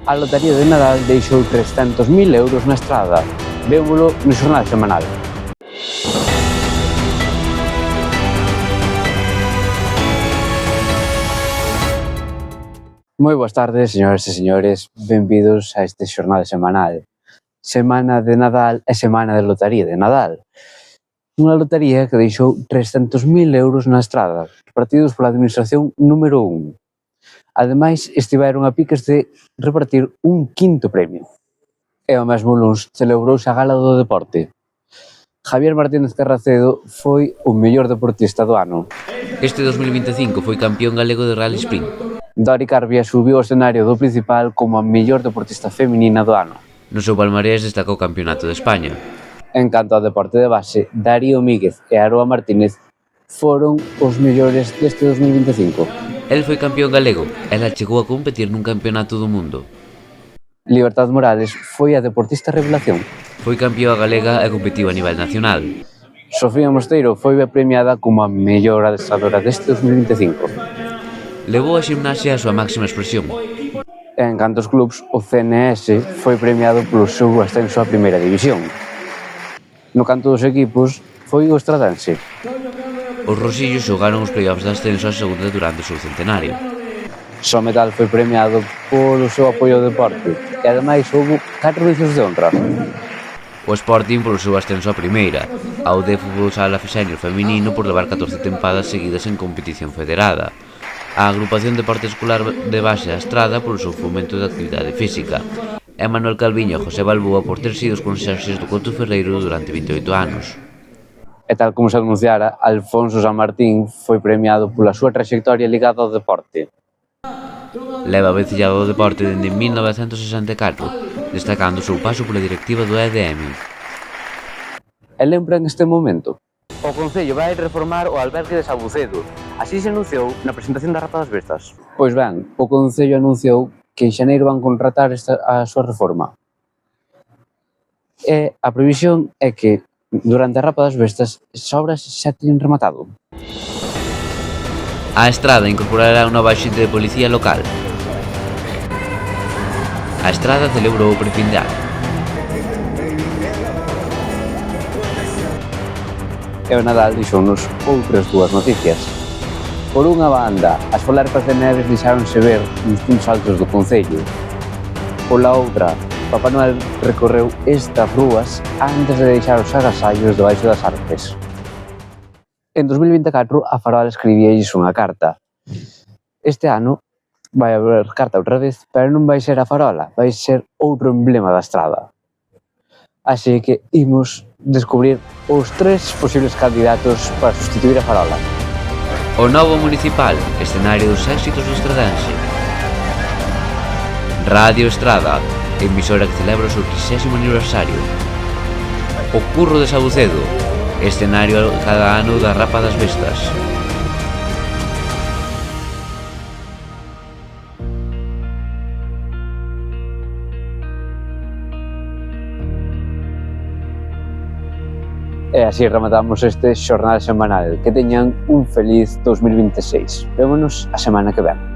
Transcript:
A lotaría de Nadal deixou 300.000 euros na estrada. Vémolo no xornal semanal. Moi boas tardes, señoras e señores, benvidos a este xornal semanal. Semana de Nadal e semana de lotaría de Nadal. Unha lotaría que deixou 300.000 euros na estrada, repartidos pola administración número 1. Ademais, estiveron a piques de repartir un quinto premio. E o mesmo luns celebrouse a Gala do Deporte. Javier Martínez Carracedo foi o mellor deportista do ano. Este 2025 foi campeón galego de Rally Sprint. Dori Carbia subiu ao escenario do principal como a mellor deportista feminina do ano. No seu palmarés destacou o Campeonato de España. En canto ao deporte de base, Darío Míguez e Aroa Martínez foron os mellores deste 2025. El foi campeón galego, ela chegou a competir nun campeonato do mundo. Libertad Morales foi a deportista revelación. Foi campeoa galega e competiu a nivel nacional. Sofía Mosteiro foi premiada como a mellor adestradora deste 2025. Levou a gimnasia a súa máxima expresión. En canto aos clubs, o CNS foi premiado polo seu ascenso á primeira división. No canto dos equipos, foi o Estradense. Os rosillos xogaron os playoffs de ascenso a segunda durante o seu centenario. Sometal foi premiado polo seu apoio ao deporte e ademais houve 4 veces de honra. O Sporting polo seu ascenso a primeira, a UD Fútbol Sala Senior feminino por levar 14 tempadas seguidas en competición federada, a Agrupación Deporte Escolar de Base a Estrada polo seu fomento de actividade física, e Manuel Calviño e José Balboa por ter sido os conserxes do Couto Ferreiro durante 28 anos. E tal como se anunciara, Alfonso San Martín foi premiado pola súa traxectoria ligada ao deporte. Leva vencellado ao deporte dende 1964, destacando o seu paso pola directiva do EDM. E lembra en este momento? O Concello vai reformar o albergue de Sabucedo. Así se anunciou na presentación da Rapa das Bestas. Pois ben, o Concello anunciou que en xaneiro van contratar a súa reforma. E a previsión é que durante a Rapa das Bestas as obras xa teñen rematado. A Estrada incorporará un novo axente de policía local. A Estrada celebrou o prefin de ano. E o Nadal deixounos outras dúas noticias. Por unha banda, as folerpas de neves deixáronse ver nos puntos altos do Concello. Pola outra, Papá Noel recorreu estas rúas antes de deixar os agasallos debaixo das árvores. En 2024, a Farola escribíalles unha carta. Este ano vai haber carta outra vez, pero non vai ser a Farola, vai ser outro emblema da estrada. Así que imos descubrir os 3 posibles candidatos para sustituir a Farola. O novo municipal, escenario dos éxitos do estradense. Radio Estrada, emisora que celebra o seu 30º aniversario. O Curro de Sabucedo, escenario cada ano da Rapa das Bestas. E así rematamos este xornal semanal. Que teñan un feliz 2026. Vémonos a semana que ven.